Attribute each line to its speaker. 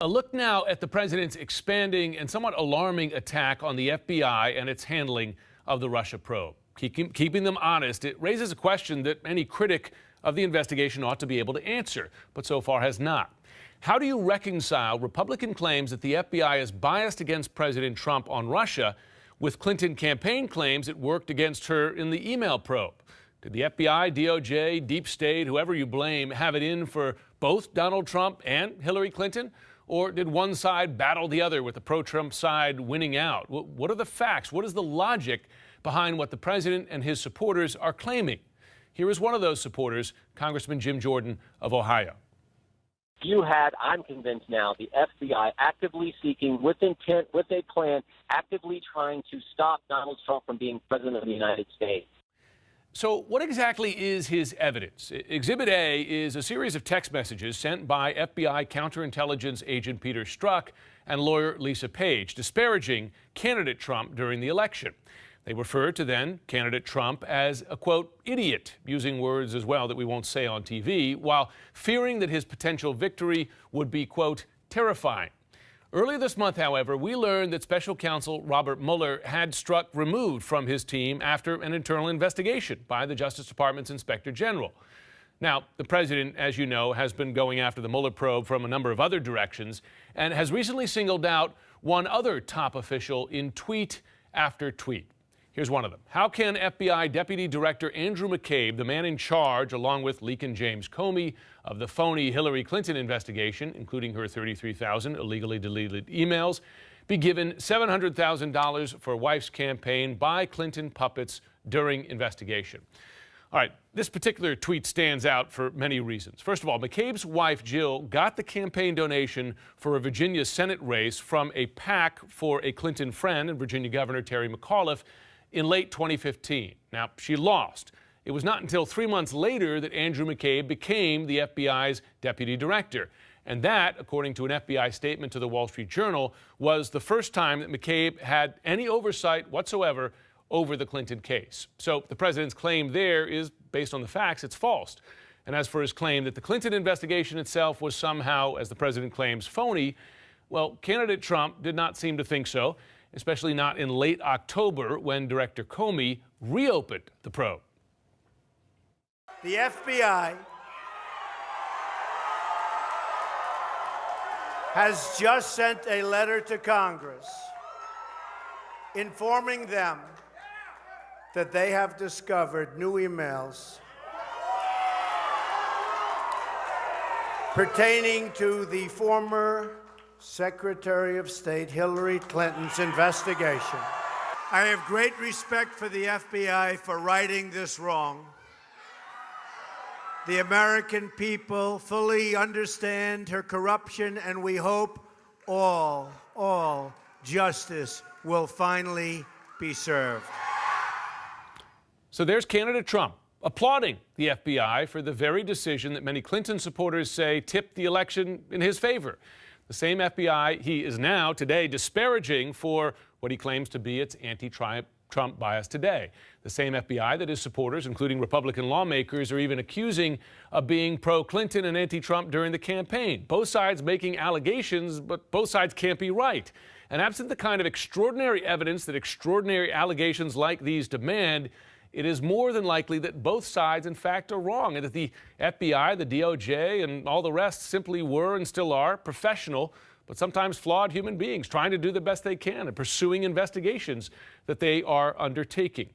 Speaker 1: A look now at the president's expanding and somewhat alarming attack on the FBI and its handling of the Russia probe. Keeping them honest, it raises a question that any critic of the investigation ought to be able to answer, but so far has not. How do you reconcile Republican claims that the FBI is biased against President Trump on Russia with Clinton campaign claims it worked against her in the email probe? Did the FBI, DOJ, Deep State, whoever you blame, have it in for both Donald Trump and Hillary Clinton? Or did one side battle the other with the pro-Trump side winning out? What are the facts? What is the logic behind what the president and his supporters are claiming? Here is one of those supporters, Congressman Jim Jordan of Ohio.
Speaker 2: You had, I'm convinced now, the FBI actively seeking, with intent, with a plan, actively trying to stop Donald Trump from being president of the United States.
Speaker 1: So what exactly is his evidence? Exhibit A is a series of text messages sent by FBI counterintelligence agent Peter Strzok and lawyer Lisa Page, disparaging candidate Trump during the election. They referred to then candidate Trump as a, quote, idiot, using words as well that we won't say on TV, while fearing that his potential victory would be, quote, terrifying. Earlier this month, however, we learned that special counsel Robert Mueller had Strzok removed from his team after an internal investigation by the Justice Department's Inspector General. Now, the president, as you know, has been going after the Mueller probe from a number of other directions and has recently singled out one other top official in tweet after tweet. Here's one of them. How can FBI Deputy Director Andrew McCabe, the man in charge, along with Leak and James Comey, of the phony Hillary Clinton investigation, including her 33,000 illegally deleted emails, be given $700,000 for wife's campaign by Clinton puppets during investigation? All right, this particular tweet stands out for many reasons. First of all, McCabe's wife, Jill, got the campaign donation for a Virginia Senate race from a PAC for a Clinton friend and Virginia Governor Terry McAuliffe in late 2015. Now, she lost. It was not until 3 months later that Andrew McCabe became the FBI's deputy director. And that, according to an FBI statement to the Wall Street Journal, was the first time that McCabe had any oversight whatsoever over the Clinton case. So the president's claim there is, based on the facts, it's false. And as for his claim that the Clinton investigation itself was somehow, as the president claims, phony, well, candidate Trump did not seem to think so, especially not in late October when Director Comey reopened the probe.
Speaker 3: The FBI has just sent a letter to Congress informing them that they have discovered new emails pertaining to the former Secretary of State Hillary Clinton's investigation. I have great respect for the FBI for righting this wrong. The American people fully understand her corruption, and we hope all justice will finally be served.
Speaker 1: So there's candidate Trump applauding the FBI for the very decision that many Clinton supporters say tipped the election in his favor. The same FBI he is now today disparaging for what he claims to be its anti-Trump bias today. The same FBI that his supporters, including Republican lawmakers, are even accusing of being pro-Clinton and anti-Trump during the campaign. Both sides making allegations, but both sides can't be right. And absent the kind of extraordinary evidence that extraordinary allegations like these demand, it is more than likely that both sides, in fact, are wrong, and that the FBI, the DOJ, and all the rest simply were and still are professional, but sometimes flawed human beings trying to do the best they can and pursuing investigations that they are undertaking.